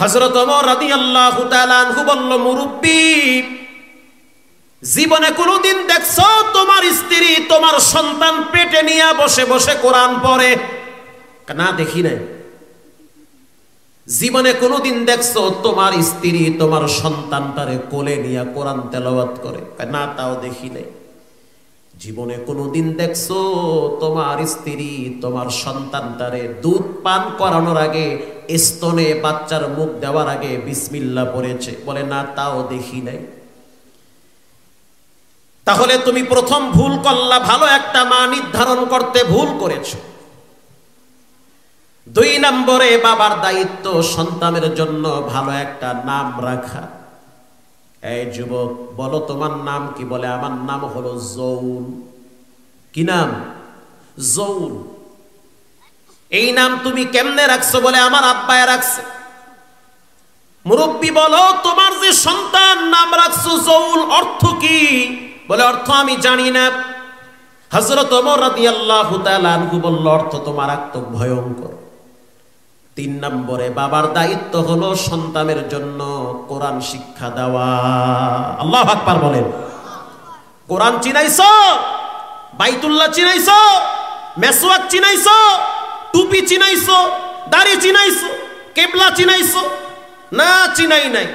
হযরত ওমর রাদিয়াল্লাহু তাআলা আনহু বলল, মুরব্বি, জীবনে কোনোদিন দেখছো তোমার স্ত্রী তোমার সন্তান পেটে নিয়ে বসে বসে কোরআন পড়ে? না, দেখি নাই। জীবনে কোনোদিন দেখছো তোমার স্ত্রী তোমার সন্তানটারে কোলে নিয়ে কোরআন তেলাওয়াত করে? না, তাও দেখি নাই। জীবনে কোনোদিন দেখছো তোমার স্ত্রী তোমার সন্তানটারে দুধ পান করানোর আগে স্তনে বাচ্চার মুখ দেওয়ার আগে বিসমিল্লাহ পড়েছে? বলে, না, তাও দেখি নাই। তাহলে তুমি প্রথম ভুল করলা, ভালো একটা মা নির্ধারণ করতে ভুল করেছো। 2 নম্বরে বাবার দায়িত্ব সন্তানের জন্য ভালো একটা নাম রাখা। এই যুবক, বলো তোমার নাম কি? বলে, আমার নাম হলো জৌল। কি নাম? জৌল। এই নাম তুমি কেমনে রাখছো? বলে, আমার আব্বায়ে রাখছে। মুরব্বি, বলো তোমার যে সন্তান নাম রাখছো জৌল, অর্থ কি? বলে, অর্থ আমি জানি না। হযরত ওমর রাদিয়াল্লাহু তাআলা আনহু বলল, অর্থ তো মারাত্মক ভয়ঙ্কর। 3 নম্বরে বাবার দায়িত্ব হলো সন্তানের জন্য কোরআন শিক্ষা দেওয়া। আল্লাহু আকবার বলেন। কোরআন চিনাইছো? বাইতুল্লাহ চিনাইছো? মেসওয়াক চিনাইছো? টুপি চিনাইছো? দাড়ি চিনাইছো? কিবলা চিনাইছো? না, চিনাই নাই।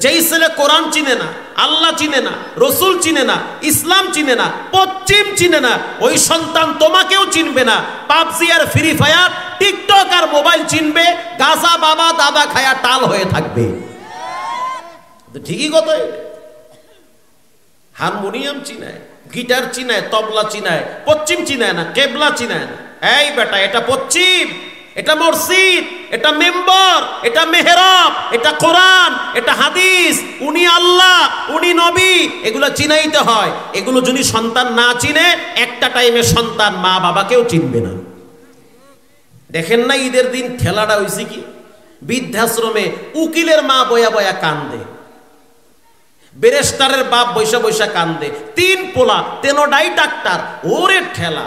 যেই ছেলে কোরআন চিনে না, আল্লাহ চিনে না, রসুল চিনে না, ইসলাম চিনে না, পশ্চিম চিনে না, ওই সন্তান তোমাকেও চিনবে না। পাবজি আর ফ্রি ফায়ার, টিকটক আর মোবাইল চিনবে, গাঁজা বাবা দাদা খায়া টাল হয়ে থাকবে। ঠিকই কথা। হারমোনিয়াম চিনায়, গিটার চিনায়, তবলা চিনায়, পশ্চিম চিনায় না, কেবলা চিনায় না। এই বেটা, এটা পশ্চিম, এটা মসজিদ, এটা মেম্বার, এটা মেহরাব, এটা কোরআন, এটা হাদিস, উনি আল্লাহ, উনি নবী, এগুলো চিনাইতে হয়। এগুলো যদি সন্তান না চিনে, একটা টাইমে সন্তান মা বাবাকেও চিনবে না। দেখেন না, ঈদের দিন ঠেলাটা হয়েছে কি? বৃদ্ধাশ্রমে উকিলের মা বয়া বয়া কান্দে, ব্যারিস্টারের বাপ বৈশা বৈশা কান্দে, 3 পোলা, 3টাই ডাক্তার, ওরে ঠেলা।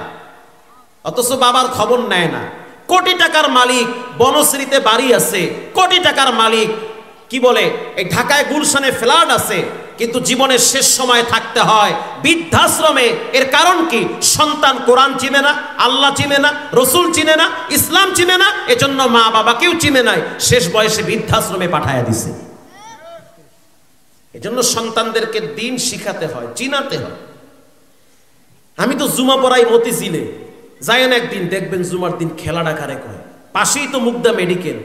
অথচ বাবার খবর নেয় না। কোটি টাকার মালিক, বনশ্রীতে বাড়ি আছে, কোটি টাকার মালিক, কি বলে, এই ঢাকায় গুলশানে ফ্ল্যাট আছে, কিন্তু জীবনের শেষ সময় থাকতে হয় বৃদ্ধাশ্রমে। এর কারণ কি? সন্তান কোরআন চিনে না, আল্লাহ চিনে না, রসুল চিনে না, ইসলাম চিনে না, এজন্য মা বাবাকেও চিনে নাই, শেষ বয়সে বৃদ্ধাশ্রমে পাঠায়া দিছে। এজন্য সন্তানদেরকে দিন শিখাতে হয়, চিনাতে হয়। আমি তো জুমা পড়াই মতিঝিলে, যায়েন একদিন, দেখবেন জুমার দিন খেলাটা কারে কয়। পাশেই তো মুগদা মেডিকেল,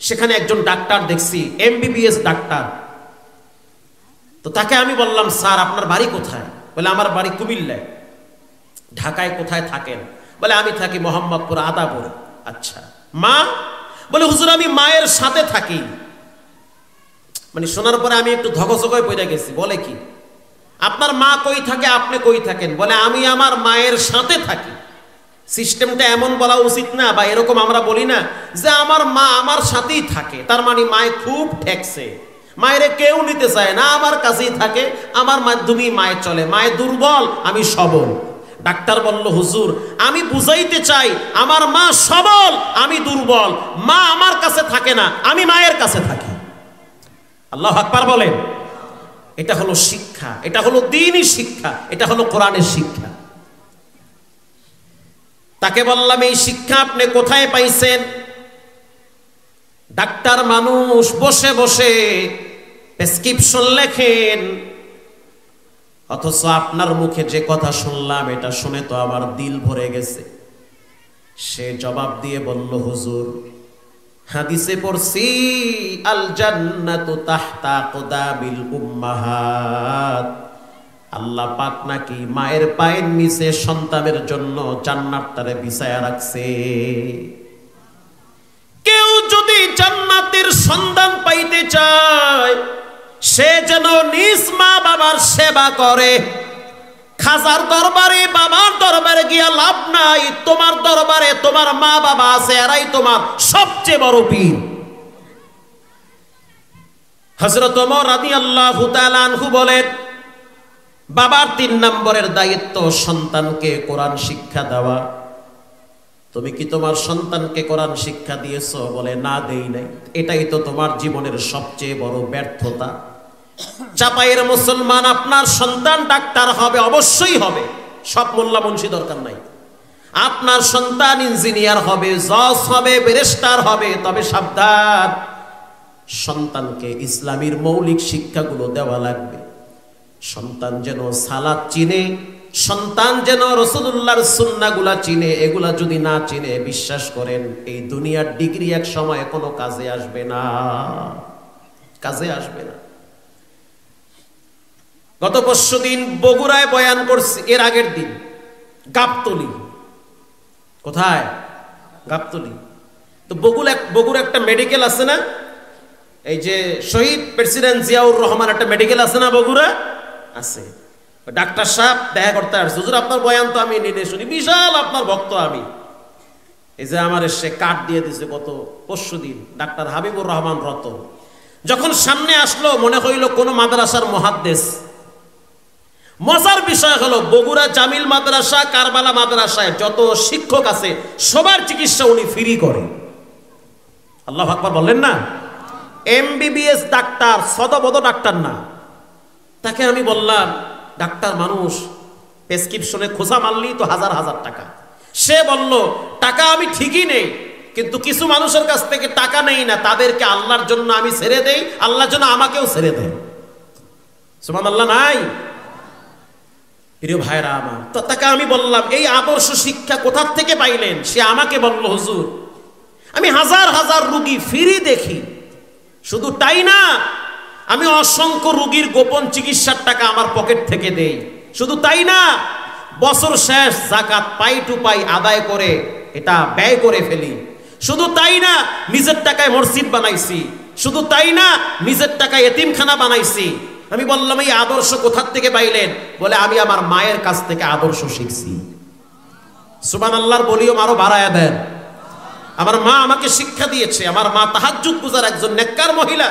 সেখানে একজন ডাক্তার দেখছি, MBBS ডাক্তার। তো তাকে আমি বললাম, স্যার আপনার বাড়ি কোথায়? বলে, আমার বাড়ি কুমিল্লায়। ঢাকায় কোথায় থাকেন? বলে, আমি থাকি মোহাম্মদপুর আদাপুরে। আচ্ছা, মা? বলে, হুজুর আমি মায়ের সাথে থাকি। মানে শোনার পরে আমি একটু ধকচকয় পড়ে গেছি। বলে কি, আপনার মা কই থাকে, আপনি কই থাকেন? বলে, আমি আমার মায়ের সাথে থাকি। সিস্টেমটা এমন বলা উচিত না, বা এরকম আমরা বলি না যে আমার মা আমার সাথেই থাকে, তার মানে মায়ে খুব ঠেকছে, মায়েরে কেউ নিতে চায় না, আমার কাছেই থাকে, আমার মাধ্যমেই মায়ের চলে, মায়ের দুর্বল, আমি সবল। ডাক্তার বলল, হুজুর আমি বুঝাইতে চাই আমার মা সবল, আমি দুর্বল, মা আমার কাছে থাকে না, আমি মায়ের কাছে থাকি। আল্লাহু আকবার বলেন। এটা হলো শিক্ষা, এটা হলো দ্বীনি শিক্ষা, এটা হলো কোরআনের শিক্ষা। তাকে বললাম, এই শিক্ষা আপনি কোথায় পাইছেন? ডাক্তার মানুষ, বসে বসে প্রেসক্রিপশন লেখেন, অথচ আপনার মুখে যে কথা শুনলাম এটা শুনে তো আমার দিল ভরে গেছে। সে জবাব দিয়ে বলল, হুজুর হাদিসে পড়ছি, আল জান্নাতু তাহতা আকদামিল উম্মাহাত। আল্লাহ পাক নাকি মায়ের পায়ের নিচে সন্তানের জন্য জান্নাতটারে বিছায়া রাখছে। কেউ যদি জান্নাতের সন্ধান পাইতে চায়, সে যেন নিজ মা বাবার সেবা করে। খাজার দরবারে, বাবার দরবারে গিয়া লাভ নাই, তোমার দরবারে তোমার মা বাবা আছে, এরাই তোমার সবচেয়ে বড় পীর। হযরত ওমর রাদিয়াল্লাহু তাআলা আনহু বলেন, বাবার 3 নম্বরের দায়িত্ব সন্তানকে কোরআন শিক্ষা দেওয়া। তুমি কি তোমার সন্তানকে কোরআন শিক্ষা দিয়েছো? বলে না, দেই নাই। এটাই তো তোমার জীবনের সবচেয়ে বড় ব্যর্থতা। চাপাইয়ের মুসলমান, আপনার সন্তান ডাক্তার হবে, অবশ্যই হবে, সব মোল্লা মুন্সি দরকার নাই। আপনার সন্তান ইঞ্জিনিয়ার হবে, জজ হবে, ব্যারিস্টার হবে, তবে সাবধান, সন্তানকে ইসলামের মৌলিক শিক্ষাগুলো দেওয়া লাগবে। সন্তান যেন সালাত চিনে, সন্তান যেন রাসূলুল্লাহর সুন্নাহগুলা চিনে। এগুলা যদি না চিনে, বিশ্বাস করেন এই দুনিয়ার ডিগ্রি এক সময় কোনো কাজে আসবে না, কাজে আসবে না। গত পরশুদিন বগুড়ায় বয়ান করছি, এর আগের দিন গাবতলী। কোথায়? গাবতলী। তো বগুড়া একটা মেডিকেল আছে না, এই যে শহীদ প্রেসিডেন্ট জিয়াউর রহমান একটা মেডিকেল আছে না বগুড়া? আছে। ডাক্তার সাহেব দেখা করতে আসছে, হুজুর আপনার বয়ান তো আমি নিনে শুনি, বিশাল আপনার ভক্ত আমি। এই যে আমার এসে কার্ড দিয়ে দিছে গত পরশুদিন, ডাক্তার হাবিবুর রহমান রতন। যখন সামনে আসলো মনে হইল কোন মাদ্রাসার মুহাদ্দিস। মজার বিষয় হলো বগুড়া জামিল মাদ্রাসা, কারবালা মাদ্রাসায় যত শিক্ষক আছে সবার চিকিৎসা উনি ফ্রি করে। আল্লাহু আকবার বললেন না? এমবিবিএস ডাক্তার, সদবদ ডাক্তার না। তাকে আমি বললাম, ডাক্তার মানুষ, প্রেসক্রিপশনে খোঁজা মারলি তো হাজার হাজার টাকা। সে বলল, টাকা আমি ঠিকই নেই, কিন্তু কিছু মানুষের কাছ থেকে টাকা নেই না, তাদেরকে আল্লাহর জন্য আমি ছেড়ে দেই, আল্লাহর জন্য আমাকেও ছেড়ে দেয়। সুবহানাল্লাহ নাই? প্রিয় ভাইরা আমার, তো তাকে আমি বললাম, এই আদর্শ শিক্ষা কোথা থেকে পাইলেন? সে আমাকে বলল, হুজুর আমি হাজার হাজার রোগী ফ্রি দেখি, শুধু তাই না, আমি অসংখ্য রোগীর গোপন চিকিৎসার টাকা আমার পকেট থেকে দেই, শুধু তাই না, বছর শেষ যাকাত পাই টু পাই আদায় করে এটা ব্যয় করে ফেলি, শুধু তাই না, নিজের টাকায় মসজিদ বানাইছি, শুধু তাই না, নিজের টাকায় এতিমখানা বানাইছি। আমি বললাম, এই আদর্শ কোথা থেকে পাইলেন? বলে, আমি আমার মায়ের কাছ থেকে আদর্শ শিখছি। সুবহানাল্লাহর ভলিউম আরো বাড়ায়া দেন। আমার মা আমাকে শিক্ষা দিয়েছে। আমার মা তাহাজ্জুদ গুজার একজন নেককার মহিলা।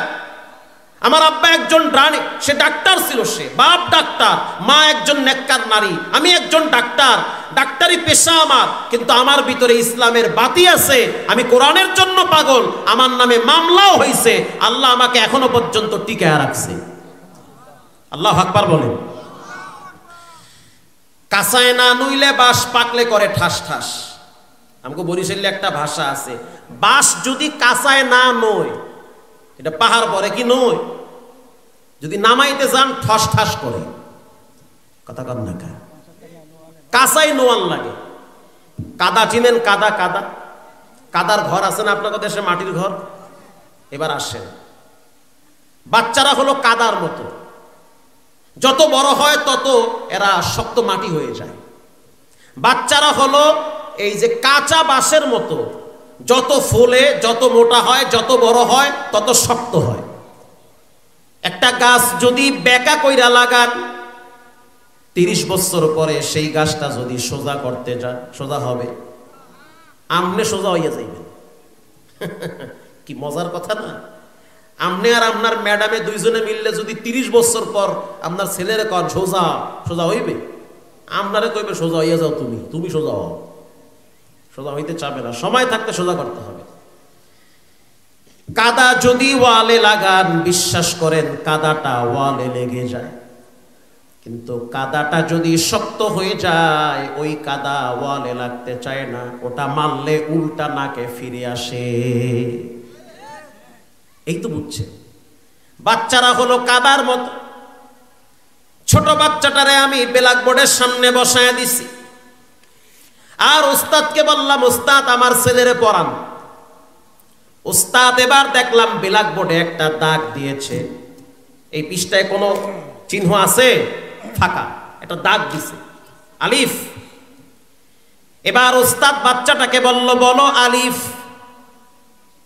আমার আব্বা একজন রানী, সে ডাক্তার ছিল, সে বাপ ডাক্তার, মা একজন নেককার নারী, আমি একজন ডাক্তার, ডাক্তারি পেশা আমার, কিন্তু আমার ভিতরে ইসলামের বাতি আছে। আমি কোরআনের জন্য পাগল, আমার নামে মামলাও হয়েছে, আল্লাহ আমাকে এখনো পর্যন্ত টিকায় রাখছে। আল্লাহু আকবার বলেন। কাঁচায় না নুইলে বাঁশ পাকলে করে ঠাস ঠাস। আমাকে বরিশালে একটা ভাষা আছে, বাঁশ যদি কাঁচায় না নয়, এটা পাহাড় পরে কি নয়, যদি নামাইতে যান ঠস ঠাস করে। কথা কর না, কাঁচাই নোয়ান লাগে। কাদা চিনেন? কাদা, কাদা, কাদার ঘর আছে না আপনাদের দেশে, মাটির ঘর? এবার আসেন, বাচ্চারা হলো কাদার মতো, যত বড় হয় তত এরা শক্ত মাটি হয়ে যায়। বাচ্চারা হলো এই যে কাঁচা বাঁশের মতো, যত ফলে, যত মোটা হয়, যত বড় হয়, তত শক্ত হয়। একটা গাছ যদি বেঁকা কইরা লাগান, 30 বছর পরে সেই গাছটা যদি সোজা করতে যান, সোজা হবে? আমনে সোজা হইয়া যাইবে। কি মজার কথা না? আমনে আর আপনার ম্যাডামে দুইজনে মিললে যদি 30 বছর পর আপনার ছেলেরে কন সোজা, সোজা হইবে? আপনারে কইবে সোজা হইয়া যাও, তুমি সোজা হও। সোজা হইতে চাবে না, সময় থাকতে সোজা করতে হবে। কাদা যদি ওয়ালে লাগান, বিশ্বাস করেন কাদাটা ওয়ালে লেগে যায়, কিন্তু কাদাটা যদি শক্ত হয়ে যায়, ওই কাদা ওয়ালে লাগতে চায় না, ওটা মারলে উল্টা নাকে ফিরে আসে। এই তো বুঝছে। বাচ্চারা হলো কাদার মতো। ছোট বাচ্চাটারে আমি ব্ল্যাকবোর্ডের সামনে বসায় দিছি, আর উস্তাদকে বললাম, উস্তাদ আমার ছেলেরে পড়ান। উস্তাদ এবার দেখলাম ব্ল্যাকবোর্ডে একটা দাগ দিয়েছে, এই পৃষ্ঠায় কোনো চিহ্ন আছে? ফাঁকা, একটা দাগ দিছে, আলিফ। এবার উস্তাদ বাচ্চাটাকে বলল, বলো আলিফ।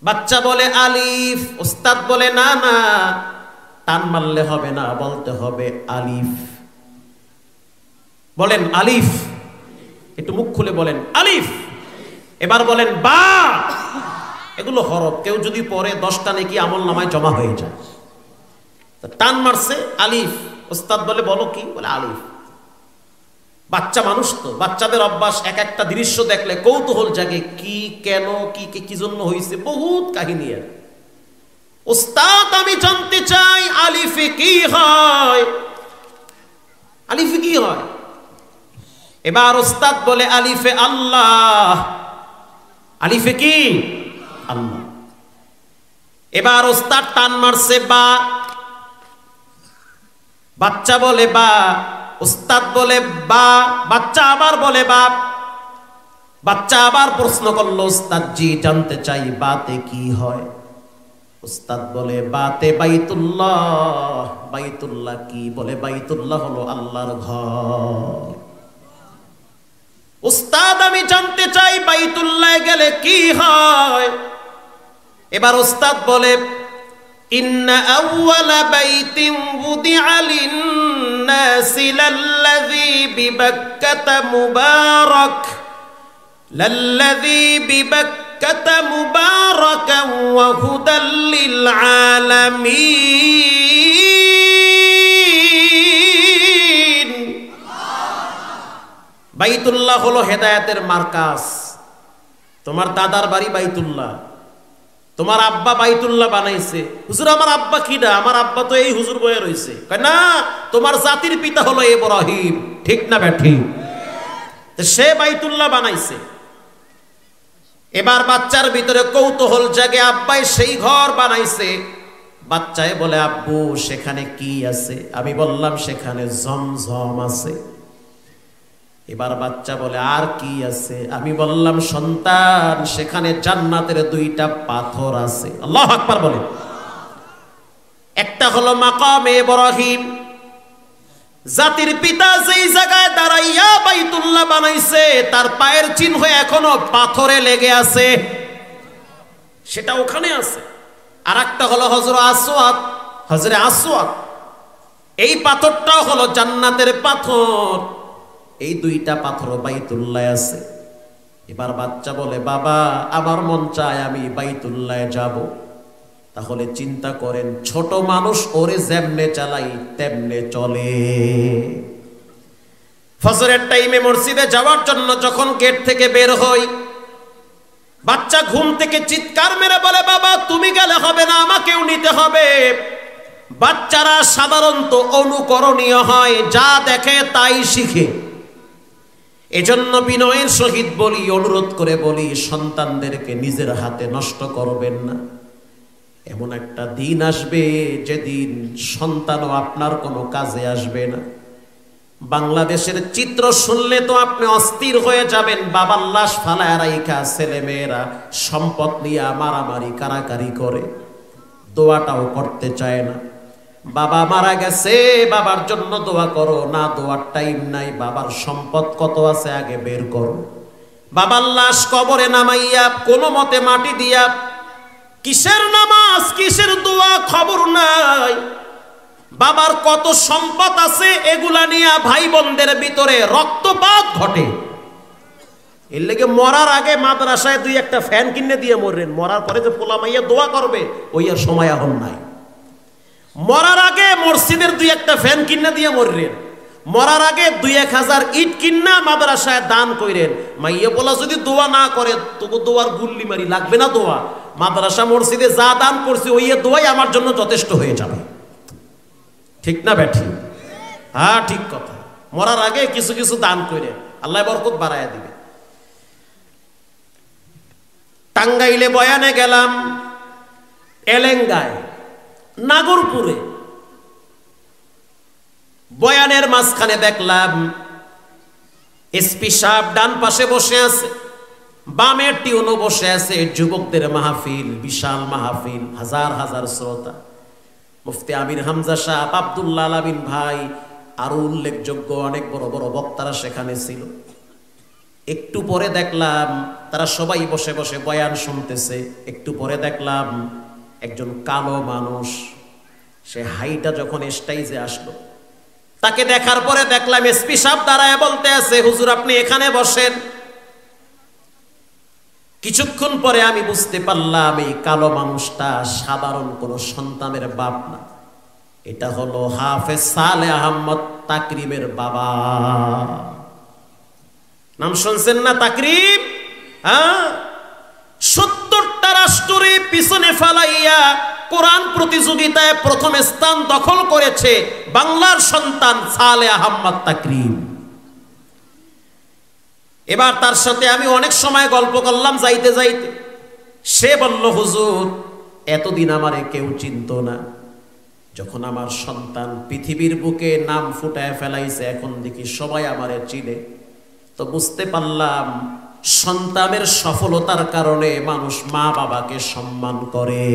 বাচ্চা বলে আলিফ। উস্তাদ বলে, না না, টান মারলে হবে না, বলতে হবে আলিফ। বলেন আলিফ, একটু মুখ খুলে বলেন আলিফ। এবার বলেন বা। এগুলো হরফ, কেউ যদি পড়ে 10টা নেকি আমল নামায় জমা হয়ে যায়। টান মারছে আলিফ। উস্তাদ বলে, বলো কি? বলে আলিফ। বাচ্চা মানুষ তো, বাচ্চাদের অভ্যাস এক একটা দৃশ্য দেখলে কৌতূহল জাগে, কি কেন কি জন্য হয়েছে, বহুত কাহিনী। আর ওস্তাদ আমি জানতে চাই আলিফে কি হয়, আলিফে কি হয়? এবার ওস্তাদ বলে আলিফে আল্লাহ। আলিফে কি? আল্লাহ। এবার ওস্তাদ টান মারছে বা, বাচ্চা বলে বা, ওস্তাদ বলে বা, বাচ্চা আবার বলে বাপ। বাচ্চা আবার প্রশ্ন করলো, ওস্তাদ জি জানতে চাই বাতে কি হয়? ওস্তাদ বলে বাতে বাইতুল্লাহ। বাইতুল্লাহ কি? বলে বাইতুল্লাহ হলো আল্লাহর ঘর। ওস্তাদ আমি জানতে চাই বাইতুল্লাহ গেলে কি হয়? এবার ওস্তাদ বলে ইন্না আউওয়ালা বাইতিন wudi'a লিন-নাসি লাল্লাযী বিবাক্কাতা মুবারাক লাল্লাযী বিবাক্কাতা মুবারাকান ওয়া হুদাল লিল আলামিন। বাইতুল্লাহ হলো হেদায়েতের মার্কাজ। তোমার দাদার বাড়ি বাইতুল্লাহ, তোমার আব্বা বাইতুল্লাহ বানাইছে। হুজুর আমার আব্বা কিডা? আমার আব্বা তো এই হুজুর বয়ে রয়েছে। না, তোমার জাতির পিতা হলো ইব্রাহিম। ঠিক না ব্যাঠি? সে বাইতুল্লাহ বানাইছে। এবার বাচ্চার ভিতরে কৌতূহল জাগে, আব্বাই সেই ঘর বানাইছে। বাচ্চায় বলে আব্বু সেখানে কি আছে? আমি বললাম সেখানে জমজম আছে। এবার বাচ্চা বলে আর কি আছে? আমি বললাম সন্তান সেখানে জান্নাতের দুইটা পাথর আছে। আল্লাহু আকবার বলে। একটা হলো মাকামে ইব্রাহিম, জাতির পিতা যেই জায়গায় দাঁড়াইয়া বাইতুল্লাহ বানাইছে তার পায়ের চিহ্ন এখনো পাথরে লেগে আছে, সেটা ওখানে আছে। আর একটা হলো হজরে আসওয়াদ। এই পাথরটাও হলো জান্নাতের পাথর। এই দুইটা পাথর বাইতুল্লাহ আছে। এবার বাচ্চা বলে বাবা আমার মন চায় আমি বাইতুল্লাহ যাব। তাহলে চিন্তা করেন, ছোট মানুষ ওরে যেমনে চালাই তেমনে চলে। ফজরের টাইমে মসজিদে যাওয়ার জন্য যখন গেট থেকে বের হই, বাচ্চা ঘুম থেকে চিৎকার মেরে বলে বাবা তুমি গেলে হবে না, আমাকেও নিতে হবে। বাচ্চারা সাধারণত অনুকরণীয় হয়, যা দেখে তাই শিখে। এজন্য বিনয়ের সহিত বলি, অনুরোধ করে বলি, সন্তানদেরকে নিজের হাতে নষ্ট করবেন না। এমন একটা দিন আসবে যেদিন সন্তানও আপনার কোনো কাজে আসবে না। বাংলাদেশের চিত্র শুনলে তো আপনি অস্থির হয়ে যাবেন। বাবার লাশ ফালায় রাইখা ছেলে মেয়েরা সম্পদ নিয়ে মারামারি কারাকারি করে, দোয়াটাও করতে চায় না। বাবা মারা গেছে, বাবার জন্য দোয়া করো না, দোয়ার টাইম নাই। বাবার সম্পদ কত আছে আগে বের করো। বাবার লাশ কবরে নামাইয়া কোনো মতে মাটি দিয়া কিসের নামাজ কিসের দোয়া খবর নাই। বাবার কত সম্পদ আছে এগুলা নিয়ে ভাই বোনদের ভিতরে রক্তপাত ঘটে। এর লেগে মরার আগে মাদ্রাসায় দুই একটা ফ্যান কিনে দিয়ে মরলেন। মরার পরে যে পোলা মাইয়া দোয়া করবে ওই আর সময় এখন নাই। মরার আগে মসজিদের দুই একটা ফ্যান কিনে দিয়ে মরলেন। মরার আগে 2-1000 ইট কিন্না মাদ্রাসায় দান কইরেন। মাইয়া পোলা যদি দোয়া না করে তবু দোয়ার গুল্লি মারি লাগবে না দোয়া। মাদ্রাসা মসজিদে যা দান করছে ওই দোয়াই আমার জন্য যথেষ্ট হয়ে যাবে। ঠিক না ব্যাঠি? হ্যাঁ ঠিক কথা। মরার আগে কিছু কিছু দান কইরেন, আল্লাহ বরকত বাড়াইয়া দিবে। টাঙ্গাইলে বয়ানে গেলাম, এলেঙ্গায়, নাগরপুরে। বয়ানের মাঝখানে দেখলাম এসপি সাহেব ডান পাশে বসে আছে, বামের টিউনও বসে আছে। যুবকদের মাহফিল, বিশাল মাহফিল, হাজার হাজার শ্রোতা। মুফতি আমির হামজা সাহেব, আব্দুল্লাহ আলামিন ভাই, আরো উল্লেখযোগ্য অনেক বড় বড় বক্তারা সেখানে ছিল। একটু পরে দেখলাম তারা সবাই বসে বসে বয়ান শুনতেছে। একটু পরে দেখলাম একজন কালো মানুষ, সে হাইটা যখন স্টেজে আসলো, তাকে দেখার পরে দেখলাম এসপি সাহেব দাঁড়ায় বলতে আছে হুজুর আপনি এখানে বসেন। কিছুক্ষণ পরে আমি বুঝতে পারলাম এই কালো মানুষটা সাধারণ কোন সন্তানের বাপ না, এটা হলো হাফেজ সালেহ আহমদ তাকরিমের বাবা। নাম শুনছেন না তাকরিম? 70টা রাষ্ট্রে পিছনে ফেলাইয়া কোরআন প্রতিযোগিতায় প্রথম স্থান দখল করেছে বাংলার সন্তান সালেহ আহমদ তাকরিম। এবার তার সাথে আমি অনেক সময় গল্প করলাম, যাইতে যাইতে সে বলল, হুজুর এতদিন আমারে কেউ চিনত না, যখন আমার সন্তান পৃথিবীর বুকে নাম ফুটায় ফেলাইছে এখন দেখি সবাই আমারে চিনে। তো বুঝতে পারলাম সন্তানের সফলতার কারণে মানুষ মা বাবাকে সম্মান করে।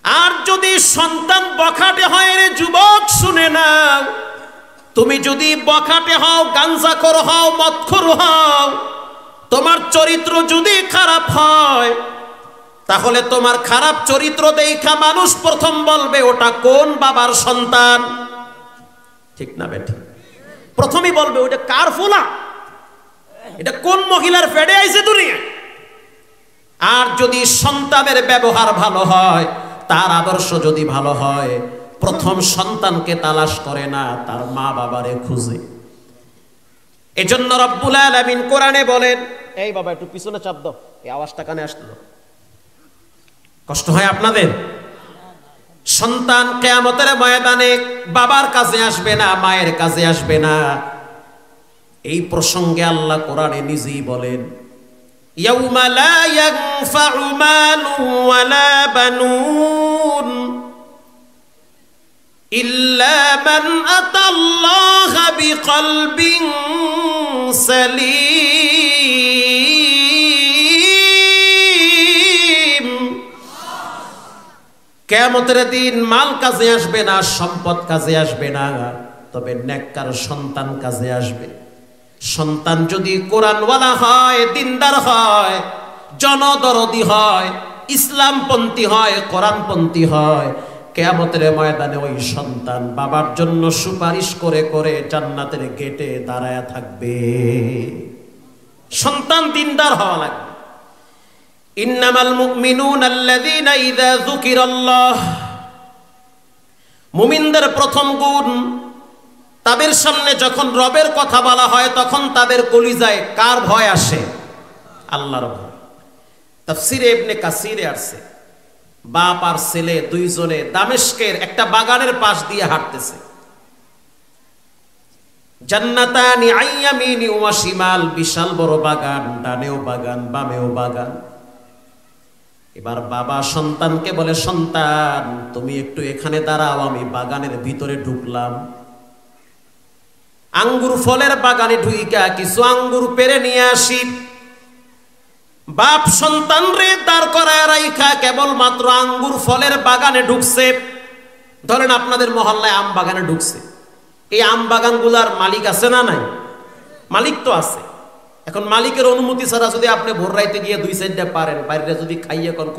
আর যদি সন্তান বখাটে হয়, রে যুবক শুনে নাও, তুমি যদি বখাটে হও, গাঞ্জাখোর হও, মদখোর হও, তোমার চরিত্র যদি খারাপ হয়, তাহলে তোমার খারাপ চরিত্র দেখা মানুষ প্রথম বলবে ওটা কোন বাবার সন্তান। ঠিক না বেঠিক? প্রথমেই বলবে ওটা কার ফোলা, এটা কোন মহিলার ফেডে আইছে দুনিয়া। আর যদি সন্তানের ব্যবহার ভালো হয়, তার আদর্শ যদি ভালো হয়, প্রথম সন্তানকে তালাশ করে না, তার মা বাবারে খুঁজে। এজন্য রব্বুল আলামিন কোরআনে বলেন, এই বাবা একটু পিছনে চাপ দাও, এই আওয়াজটা কানে আসলো, কষ্ট হয় আপনাদের? সন্তান কিয়ামতের ময়দানে বাবার কাছে আসবে না, মায়ের কাছে আসবে না। এই প্রসঙ্গে আল্লাহ কোরআনে নিজেই বলেন, ইয়াউমা লা ইয়ানফাউ মালুন ওয়ালা বানুন ইল্লা মান আতাল্লাহা বিকলবিন সালিম। কিয়ামতের দিন মাল কাজে আসবে না, সম্পদ কাজে আসবে না, তবে নেককার সন্তান কাজে আসবে। সন্তান যদি কোরআনওয়ালা হয়, দিনদার হয়, জনদরদি হয়, ইসলামপন্থী হয়, কোরআনপন্থী হয়, কিয়ামতের ময়দানে ওই সন্তান বাবার জন্য সুপারিশ করে করে জান্নাতের গেটে দাঁড়ায় থাকবে। সন্তান দিনদার হওয়া লাগবে। ইন্নামাল মুমিনুনা আল্লাযীনা ইযা যুকিরাল্লাহ, মুমিনদের প্রথম গুণ, তাদের সামনে যখন রবের কথা বলা হয় তখন তাদের কলিজায় কার ভয় আসে? আল্লাহর ভয়। তাফসীরে ইবনে কাসিরে আসছে, বাপ আর ছেলে দুইজনে দামেস্কের একটা বাগানের পাশ দিয়ে হাঁটতেছে। জান্নাতানি আইয়ামিনি ওয়া শিমাল, বিশাল বড় বাগান, ডানেও বাগান বামেও বাগান। এবার বাবা সন্তানকে বলে, সন্তান তুমি একটু এখানে দাঁড়াও, আমি বাগানের ভিতরে ঢুকলাম। আঙ্গুর ফলের বাগানে ঢুইকা কিছু আঙ্গুর পেরে নিয়ে আসি। বাপ সন্তান রে দাঁড় করায় রাইখা কেবল মাত্র আঙ্গুর ফলের বাগানে ঢুকছে। ধরেন আপনাদের মহল্লায় আম বাগানে ঢুকছে, এই আম বাগানগুলার মালিক আছে না নাই? মালিক তো আছে। এখন মালিকের অনুমতি ছাড়া যদি আপনি ভোর রাইতে গিয়ে 2 সাইডটা পারেন, বাইরে যদি খাইয়ে কোন